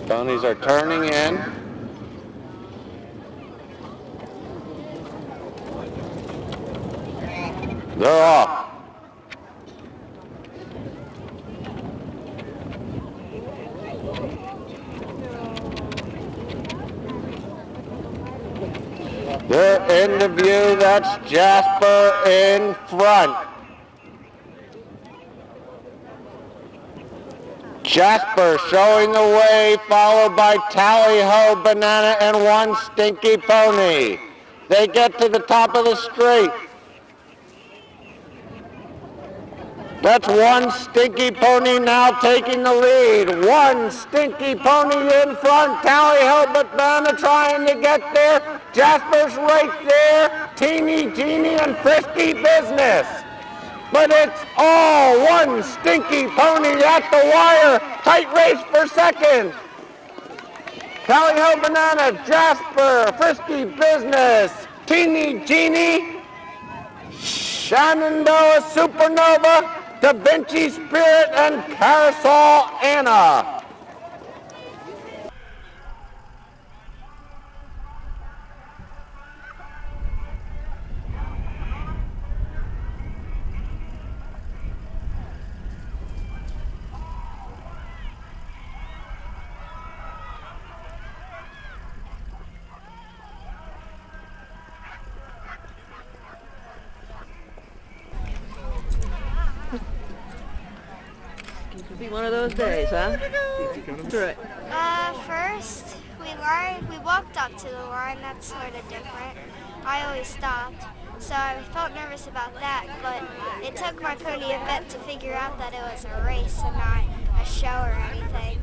Ponies are turning in. They're off. They're in the view. That's Jasper in front. Jasper showing the way, followed by Tally Ho, Banana, and one Stinky Pony. They get to the top of the straight. That's one Stinky Pony now taking the lead. One Stinky Pony in front. Tally Ho, Banana trying to get there. Jasper's right there. Teeny and Frisky Business. But it's all one Stinky Pony at the wire. Tight race for second. Tally Ho, Banana, Jasper, Frisky Business, Teeny, Shenandoah Supernova, Da Vinci Spirit, and Carousel Anna. Be one of those days, huh? Through it. First, we walked up to the line. That's sort of different. I always stopped, so I felt nervous about that, but it took my pony a bit to figure out that it was a race and not a show or anything.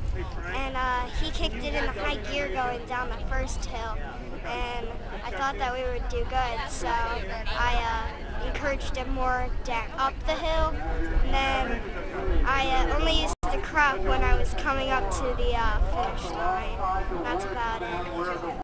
And he kicked it in the high gear going down the first hill, and I thought that we would do good, so I encouraged him more down up the hill, and then I only used the crop when I was coming up to the finish line. That's about it.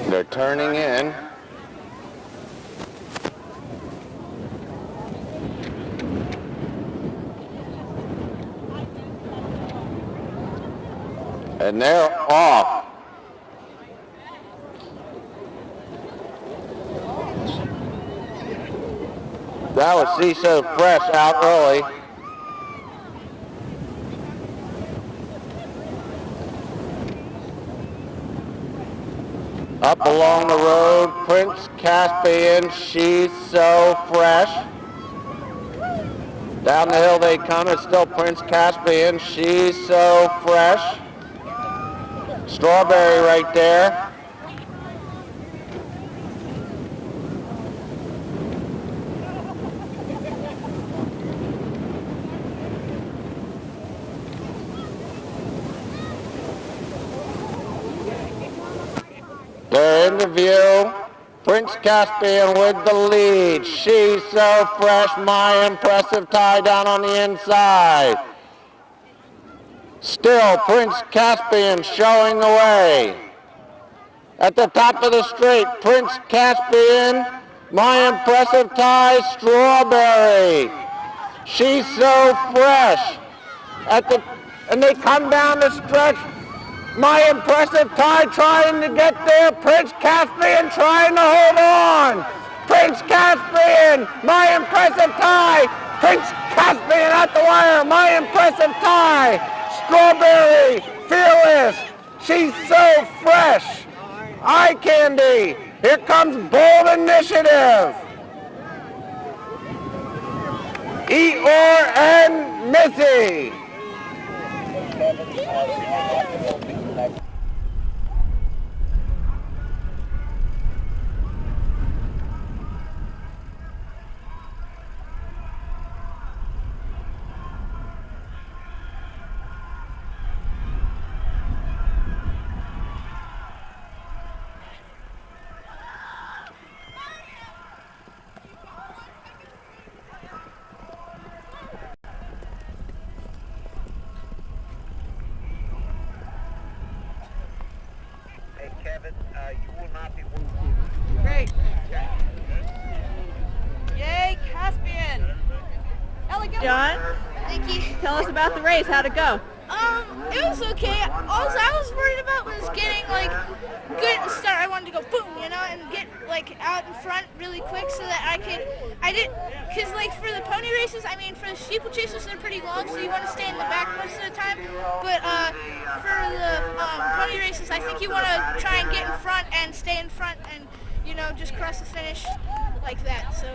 They're turning in. And they're off. That was Sea So Fresh out early. Up along the road, Prince Caspian, She's So Fresh. Down the hill they come, it's still Prince Caspian, She's So Fresh. Strawberry right there. They're in the view. Prince Caspian with the lead. She's So Fresh, My Impressive Tie down on the inside. Still Prince Caspian showing the way. At the top of the straight, Prince Caspian, My Impressive Tie, Strawberry. She's So Fresh. And they come down the stretch. My Impressive Tie trying to get there. Prince Caspian trying to hold on. Prince Caspian, My Impressive Tie. Prince Caspian at the wire. My Impressive Tie. Strawberry, Fearless. She's So Fresh. Eye Candy. Here comes Bold Initiative. Eeyore and Missy. Kevin. You will not be... Great. Yay, Caspian! John, Thank you. tell us about the race. How'd it go? It was okay. All I was worried about was getting like good at the start. I wanted to go boom, you know, and get like out in front really quick so that because like for the pony races, I mean for the steeplechases they're pretty long, so you want to stay in the back most of the time. But for the pony races, I think you want to try and get in front and stay in front and, you know, just cross the finish like that. So.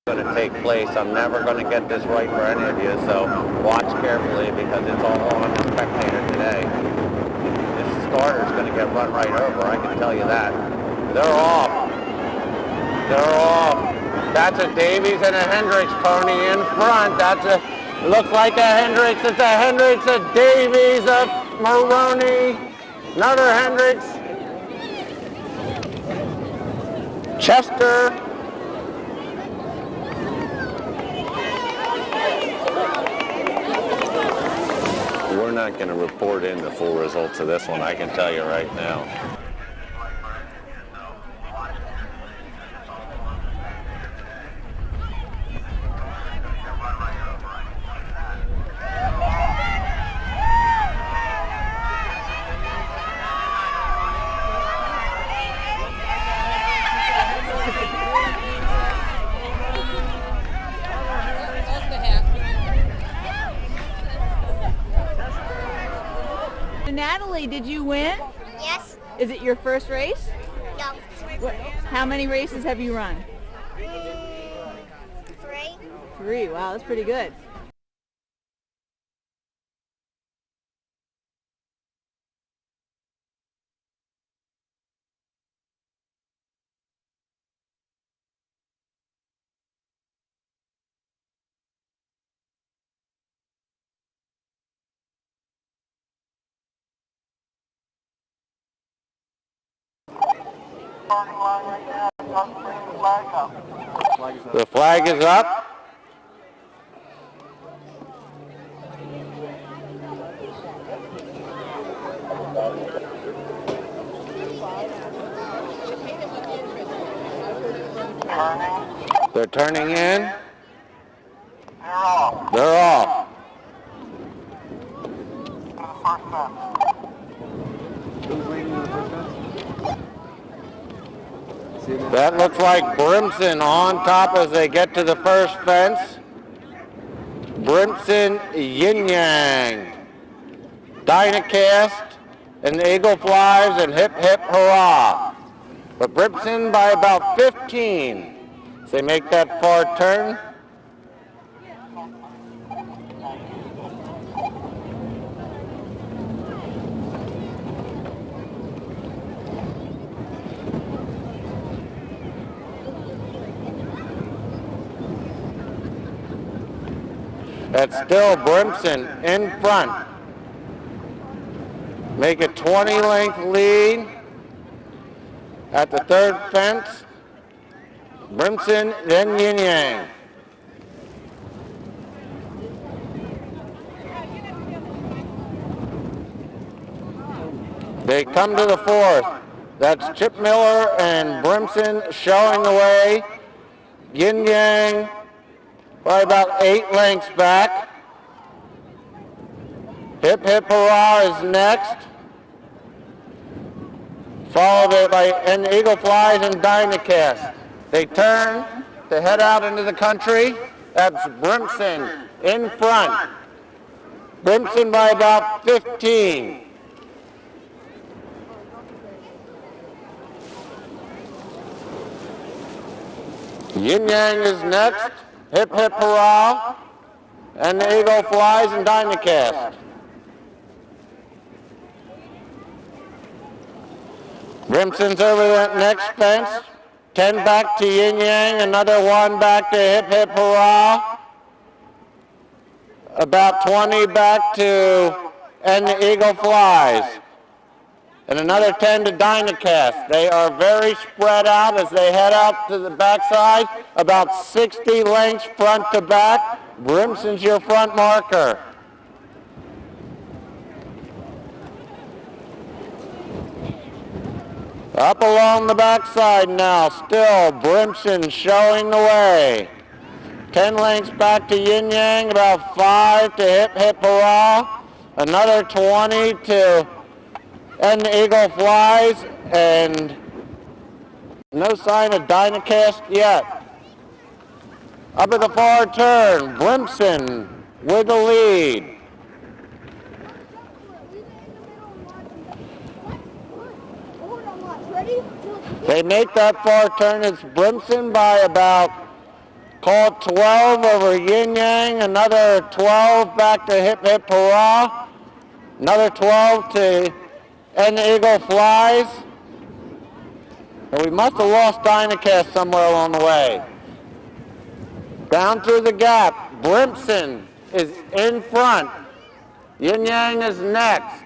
Going to take place. I'm never going to get this right for any of you, so watch carefully because it's all on the spectator today. This starter's going to get run right over, I can tell you that. They're off. They're off. That's a Davies and a Hendricks pony in front. Looks like a Hendricks. It's a Hendricks, a Davies, a Maroney, another Hendricks. Chester. We're not going to report in the full results of this one, I can tell you right now. Natalie, did you win? Yes. Is it your first race? No. How many races have you run? 3. 3. Wow, that's pretty good. The flag is up. They're turning in. They're off. They're off. That looks like Brimson on top as they get to the first fence. Brimson, Yin Yang, Dynacast, and Eagle Flies, and Hip Hip Hurrah. But Brimson by about 15 as they make that far turn. That's still Brimson in front. Make a 20-length lead at the third fence. Brimson, then Yin Yang. They come to the fourth. That's Chip Miller and Brimson showing the way. Yin Yang by about 8 lengths back. Hip Hip Hurrah is next. Followed by an Eagle Flies and Dynacast. They turn to head out into the country. That's Brimson in front. Brimson by about 15. Yin Yang is next. Hip Hip Hurrah, and the Eagle Flies and Dynacast. Brimson's over that next fence. 10 back to Yin Yang, another 1 back to Hip Hip Hurrah. About 20 back to And the Eagle Flies. And another 10 to Dynacast. They are very spread out as they head out to the backside. About 60 lengths front to back. Brimson's your front marker. Up along the backside now, still Brimson showing the way. 10 lengths back to Yin Yang, about 5 to Hip Hip Hurrah. Another 20 to And the Eagle Flies, and no sign of Dynacast yet. Up at the far turn, Brimson with the lead. They make that far turn. It's Brimson by about, call it 12 over Yin Yang, another 12 back to Hip Hip Hurrah, another 12 to And the Eagle Flies. And we must have lost Dynacast somewhere along the way. Down through the gap, Brimson is in front. Yin Yang is next.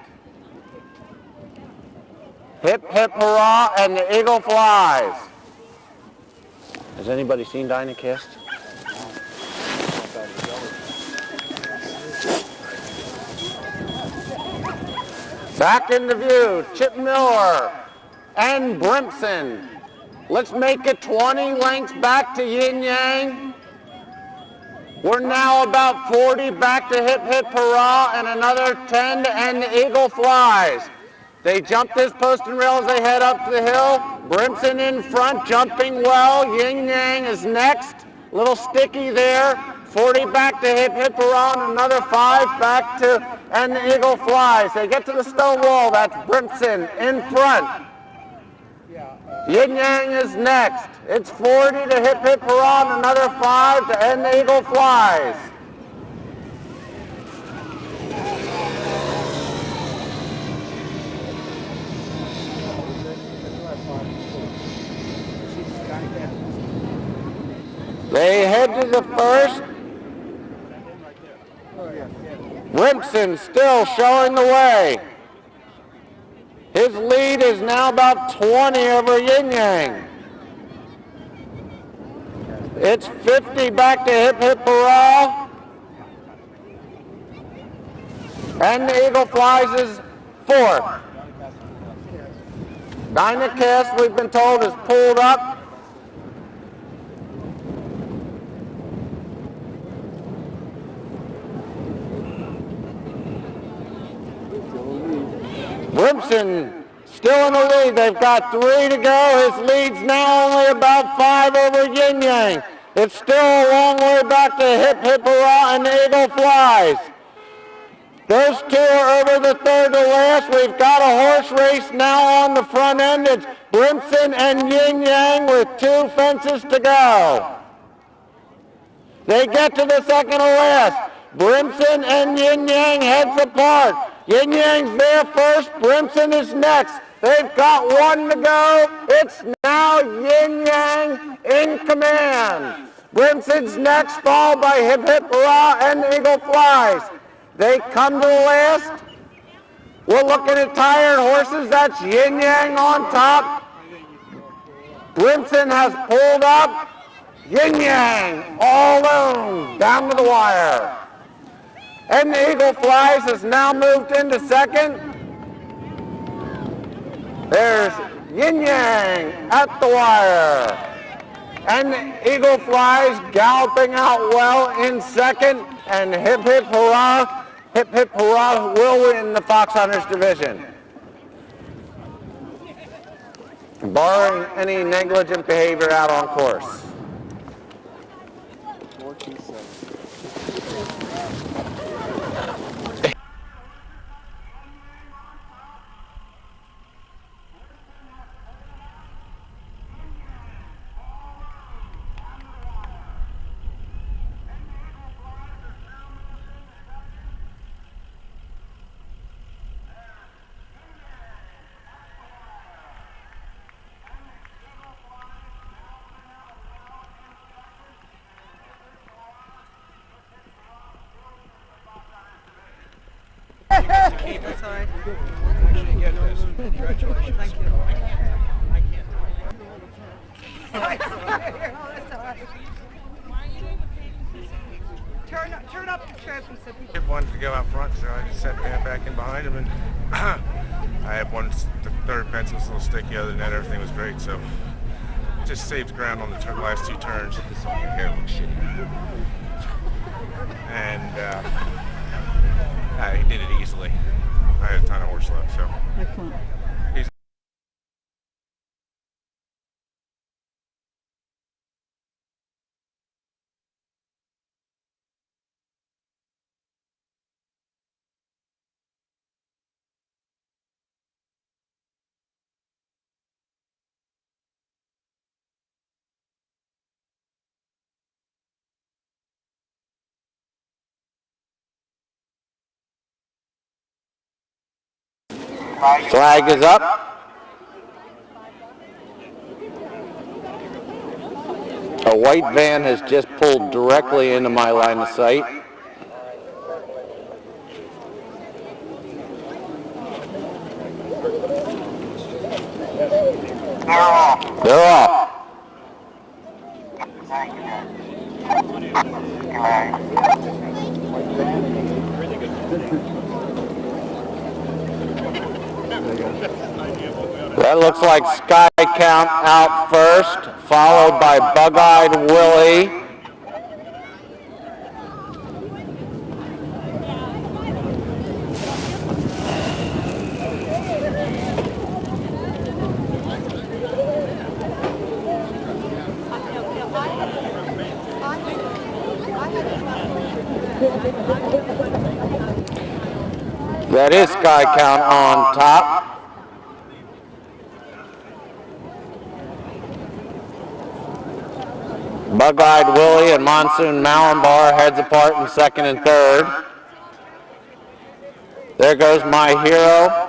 Hip Hip Hurrah and the Eagle Flies. Has anybody seen Dynacast? Back into view, Chip Miller and Brimson. Let's make it 20 lengths back to Yin Yang. We're now about 40 back to Hip Hip Hurrah and another 10 to And the Eagle Flies. They jump this post and rail as they head up the hill. Brimson in front, jumping well. Yin Yang is next. Little sticky there. 40 back to Hip Hip Hurrah and another 5 back to And the Eagle Flies. They get to the stone wall. That's Brimson in front. Yin Yang is next. It's 40 to Hip Hip Hurrah and another 5 to And the Eagle Flies. They head to the first. Brimson still showing the way. His lead is now about 20 over Yin Yang. It's 50 back to Hip Hip Hurrah. And the Eagle Flies is 4th. Dynacast, we've been told, is pulled up. Brimson still in the lead. They've got 3 to go. His lead's now only about 5 over Yin Yang. It's still a long way back to Hip Hip Hurrah and the Eagle Flies. Those 2 are over the 3rd to last. We've got a horse race now on the front end. It's Brimson and Yin Yang with 2 fences to go. They get to the 2nd to last. Brimson and Yin Yang heads apart. Yin Yang's there first, Brimson is next. They've got 1 to go. It's now Yin Yang in command. Brimson's next, followed by Hip Hip Hurrah and the Eagle Flies. They come to the last. We're looking at tired horses. That's Yin Yang on top. Brimson has pulled up. Yin Yang all alone down to the wire. And the Eagle Flies has now moved into 2nd. There's Yin Yang at the wire. And the Eagle Flies galloping out well in 2nd. And Hip Hip Hurrah will win the Fox Hunters division, barring any negligent behavior out on course. Actually, you get this. Congratulations. Thank you. Turn up the trophy so people. Kid wanted to go out front, so I just sat back in behind him, and I had the third fence was a little sticky. Other than that, everything was great. So just saved ground on the last two turns. This on your hair looks shitty. And he did it easily. I had a ton of horse left, so. Excellent. Flag is up. A white van has just pulled directly into my line of sight. They're off. That looks like Sky Count out first, followed by Bug-Eyed Willie. That is Sky Count on top. Bug-Eyed Willie and Monsoon Malambar heads apart in second and third. There goes My Hero.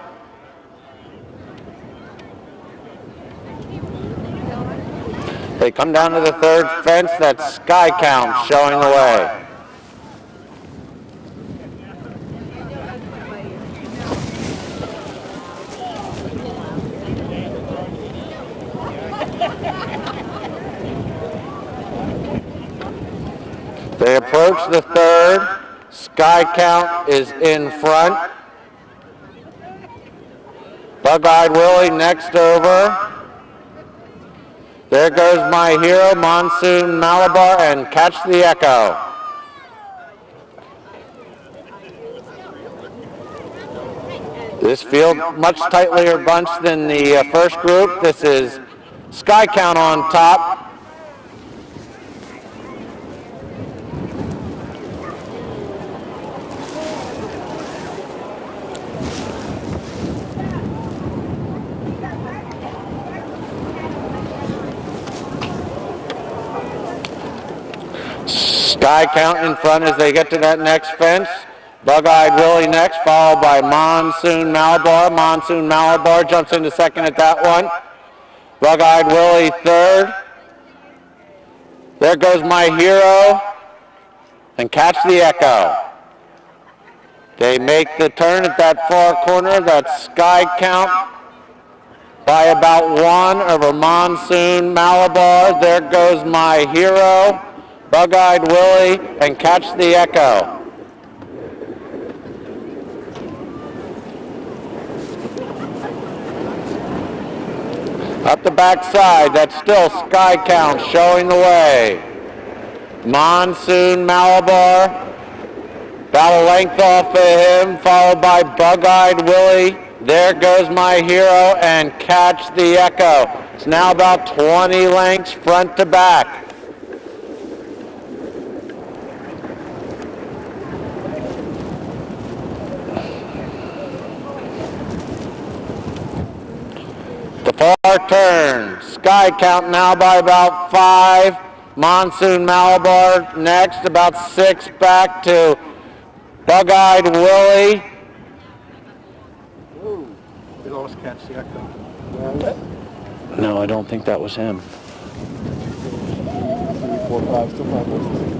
They come down to the third fence. That's Sky Count showing the way. They approach the third. Sky Count is in front. Bug-Eyed Willie next over. There goes My Hero, Monsoon Malabar, and Catch the Echo. This field much tightlier bunched than the first group. This is Sky Count on top. Sky Count in front as they get to that next fence. Bug-Eyed Willie next, followed by Monsoon Malabar. Monsoon Malabar jumps into second at that one. Bug-Eyed Willie third. There goes My Hero and Catch the Echo. They make the turn at that far corner. That's Sky Count by about one over Monsoon Malabar. There goes My Hero, Bug-Eyed Willie, and Catch the Echo. Up the backside, that's still Sky Count showing the way. Monsoon Malabar, about a length off of him, followed by Bug-Eyed Willie. There goes My Hero and Catch the Echo. It's now about 20 lengths front to back. The far turn, Sky Count now by about 5. Monsoon Malabar next, about 6 back to Bug-Eyed Willie. They lost Catch the Echo. No, I don't think that was him. 3, 4, 5, still 5 horses.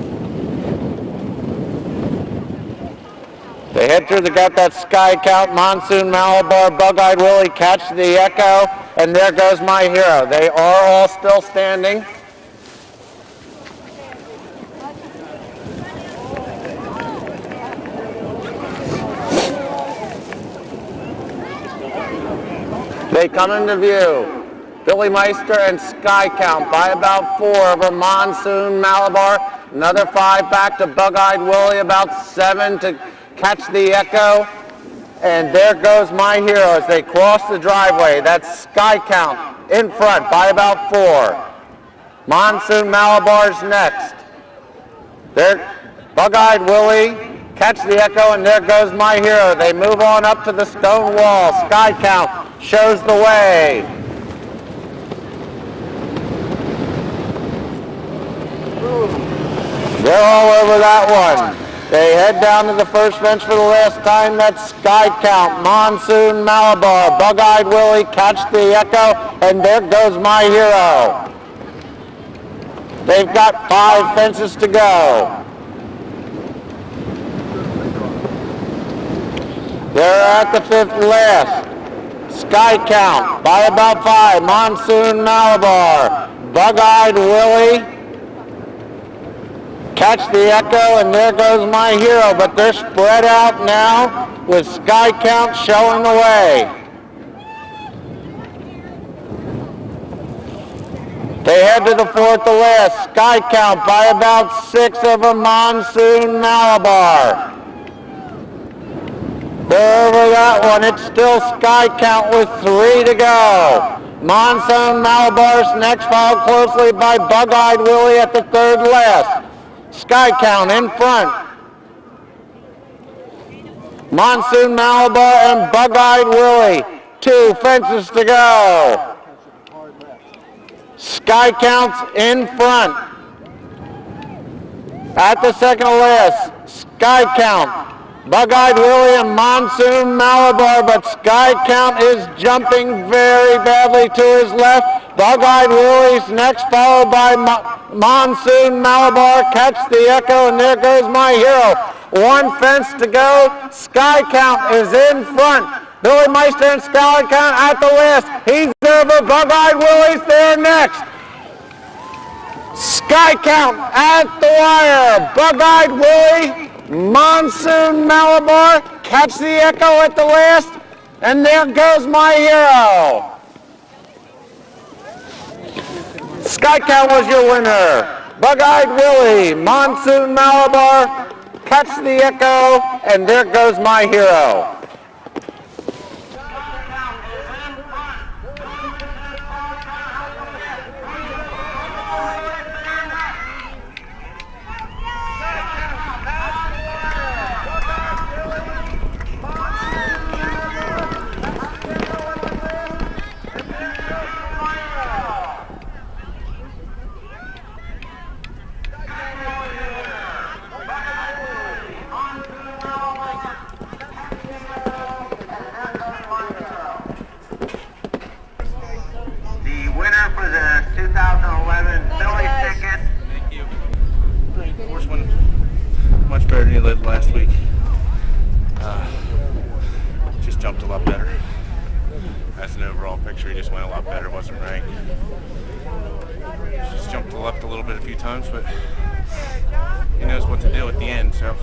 They head through the gut, that Sky Count, Monsoon, Malabar, Bug-Eyed Willie, Catch the Echo, and there goes My Hero. They are all still standing. They come into view. Billy Meister and Sky Count by about 4 over Monsoon, Malabar. Another 5 back to Bug-Eyed Willie, about 7 to Catch the Echo. And there goes My Hero as they cross the driveway. That's Sky Count in front by about 4. Monsoon, Malabar's next. There, Bug-Eyed Willie, Catch the Echo, and there goes My Hero. They move on up to the stone wall. Sky Count shows the way. They're all over that one. They head down to the first bench for the last time. That's Sky Count, Monsoon, Malabar, Bug-Eyed Willie, Catch the Echo, and there goes My Hero. They've got 5 fences to go. They're at the 5th last. Sky Count by about 5. Monsoon, Malabar, Bug-Eyed Willie, Catch the Echo, and there goes My Hero. But they're spread out now with Sky Count showing the way. They head to the 4th to last. Sky Count by about 6 over Monsoon, Malabar. They're over that one. It's still Sky Count with 3 to go. Monsoon, Malabar's next, followed closely by Bug-Eyed Willie at the 3rd last. Sky Count in front. Monsoon, Malabar, and Bug-Eyed Willie. 2 fences to go. Sky Count's in front. At the 2nd last, Sky Count, Bug-Eyed Willie, and Monsoon, Malabar, but Sky Count is jumping very badly to his left. Bug-Eyed Willie's next, followed by Monsoon, Malabar, Catch the Echo, and there goes My Hero. 1 fence to go. Sky Count is in front. Billy Meister and Sky Count at the last. He's over. Bug-Eyed Willie's there next. Sky Count at the wire. Bug-Eyed Willie, Monsoon, Malabar, Catch the Echo at the last, and there goes My Hero. Sky Count was your winner. Bug-Eyed Willie, Monsoon, Malabar, Catch the Echo, and there goes My Hero. Last week. Just jumped a lot better. As an overall picture, he just went a lot better, wasn't ranked. Just jumped to the left a little bit a few times, but he knows what to do at the end, so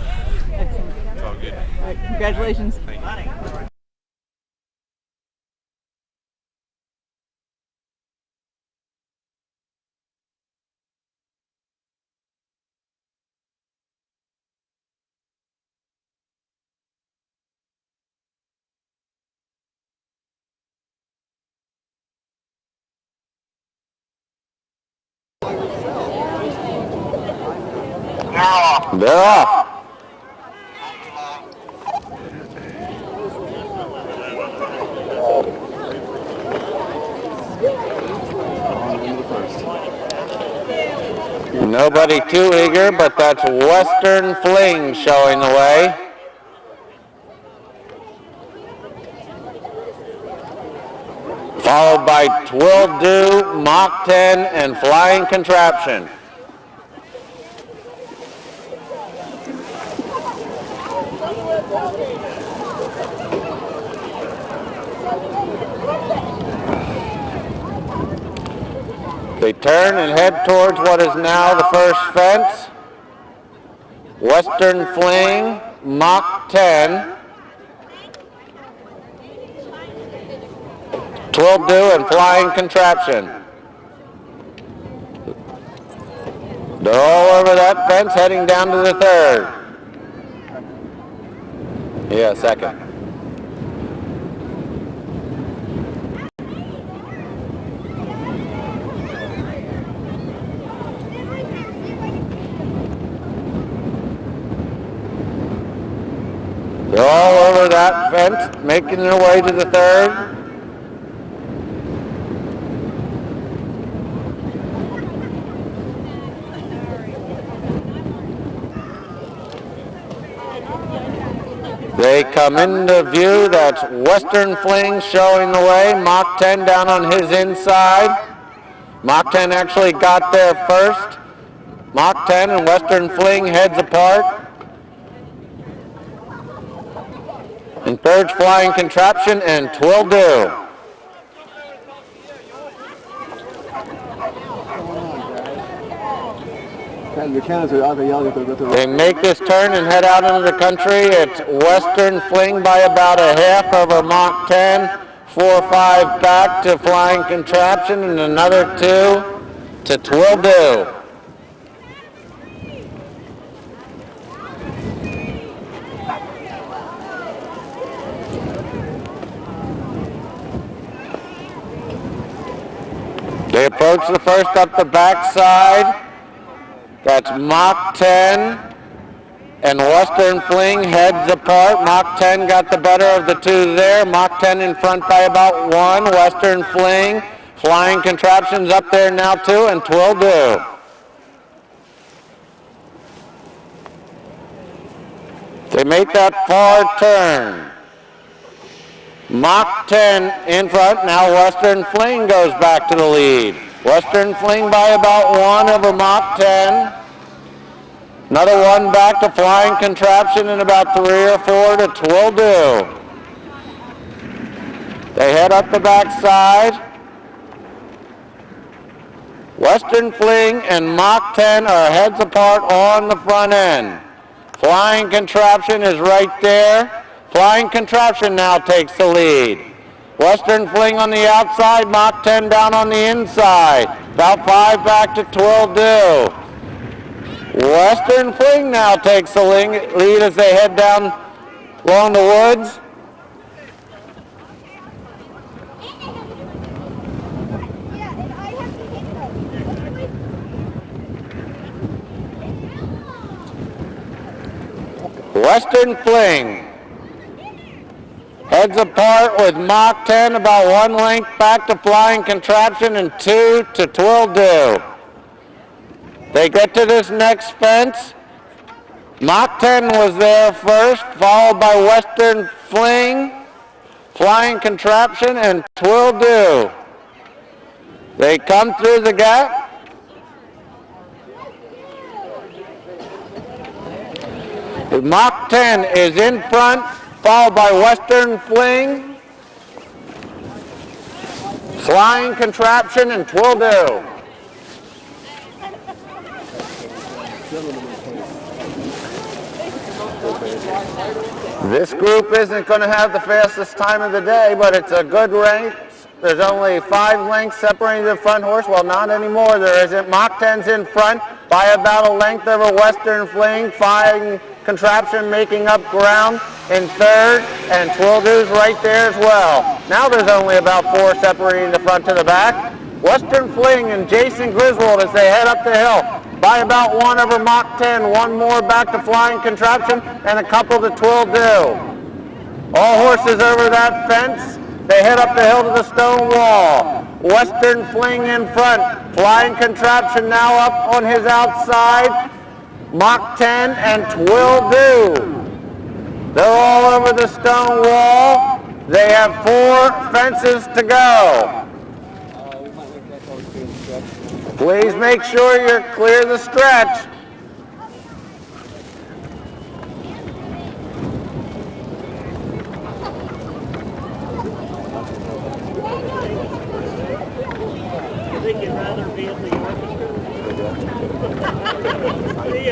it's all good. All right, congratulations. Thank you. They're off. Nobody too eager, but that's Western Fling showing the way. Followed by Twill Do, Mach 10, and Flying Contraption. They turn and head towards what is now the first fence. Western Fling, Mach 10. Twill-do and Flying Contraption. They're all over that fence heading down to the third. Yeah, second. They're all over that fence, making their way to the third. They come into view. That's Western Fling showing the way. Mach 10 down on his inside. Mach 10 actually got there first. Mach 10 and Western Fling heads apart. And third's Flying Contraption and Twill-do. They make this turn and head out into the country. It's Western Fling by about a half over Mach 10, 4 or 5 back to Flying Contraption, and another 2 to Twill-do. They approach the first up the backside. That's Mach 10 and Western Fling heads apart. Mach 10 got the better of the two there. Mach 10 in front by about 1. Western Fling, Flying Contraptions up there now too, and Twill-do. They make that far turn. Mach 10 in front. Now Western Fling goes back to the lead. Western Fling by about 1 over Mach 10. Another 1 back to Flying Contraption and about 3 or 4 to Twill-do. They head up the backside. Western Fling and Mach 10 are heads apart on the front end. Flying Contraption is right there. Flying Contraption now takes the lead. Western Fling on the outside, Mach 10 down on the inside. About 5 back to Twill-do. Western Fling now takes the lead as they head down along the woods. Western Fling heads apart with Mach 10 about 1 length back to Flying Contraption and 2 to Twill-do. They get to this next fence. Mach 10 was there first, followed by Western Fling, Flying Contraption, and Twill-do. They come through the gap. Mach 10 is in front, followed by Western Fling, Flying Contraption, and Twill-do. This group isn't going to have the fastest time of the day, but it's a good race. There's only 5 lengths separating the front horse. Well, not anymore. There isn't. Mach 10's in front by about a length over Western Fling. Flying Contraption making up ground in third, and Twill-do's right there as well. Now there's only about 4 separating the front to the back. Western Fling and Jason Griswold as they head up the hill by about 1 over Mach 10, 1 more back to Flying Contraption, and a couple to Twill-do. All horses over that fence. They head up the hill to the stone wall. Western Fling in front. Flying Contraption now up on his outside. Mach 10 and Twill-do. They're all over the stone wall. They have 4 fences to go. Please make sure you're clear the stretch.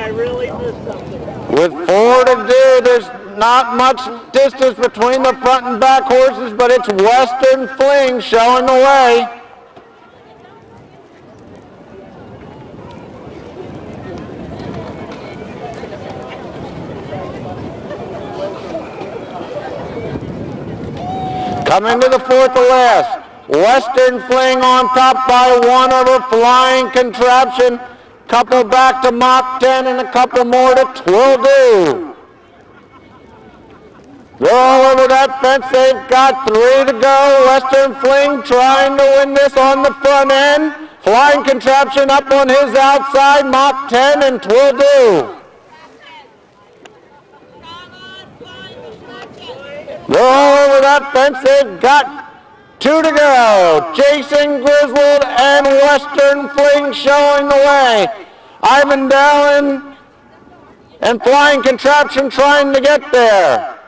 I really missed something. With 4 to do, there's not much distance between the front and back horses, but it's Western Fling showing the way. Coming to the 4th to last. Western Fling on top by 1 over Flying Contraption. Couple back to Mach 10 and a couple more to Twill Do. They're all over that fence. They've got 3 to go. Western Fling trying to win this on the front end. Flying Contraption up on his outside. Mach 10 and Twill Do. They're all over that fence. They've got 2 to go. Chasing Griswold and Western Fling showing the way. Ivan Dallin and Flying Contraption trying to get there.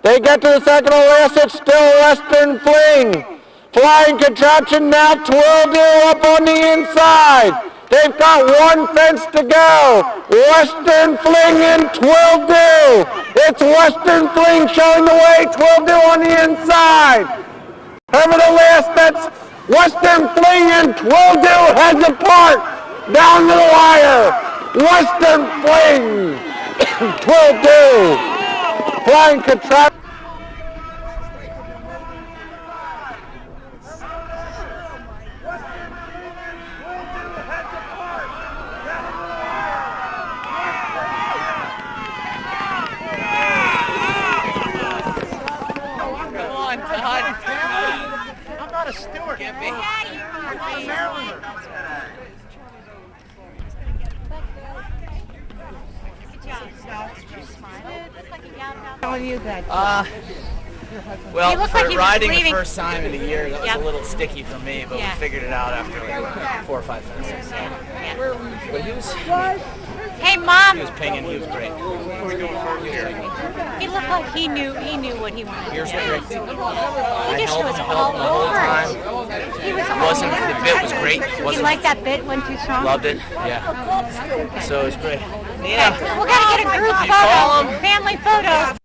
They get to the second to last. It's still Western Fling. Flying Contraption now Twill Do up on the inside. They've got 1 fence to go. Western Fling and Twill Do. It's Western Fling showing the way. Twill Do on the inside. Nevertheless, that's Western Fling and Twill Do heads apart down to the wire. Western Fling, Twill Do, Flying Contraption. A steward. Can't be. How have you been? Well, He looked for like he was riding the leaving. first time in a year, that was Yep. a little sticky for me, but Yeah. we figured it out after like 4 or 5 fences. Yeah. But he was Hey, Mom. pinging, he was great. He looked like he knew what he wanted. Here's to the do. great thing. He I just held was him all the whole over time. it. He was It all wasn't, over the it. bit was great. It You wasn't, like that bit? Went too strong? loved it, yeah. So it was great. Okay, Nina, we gotta get a group call photo, him? family photo.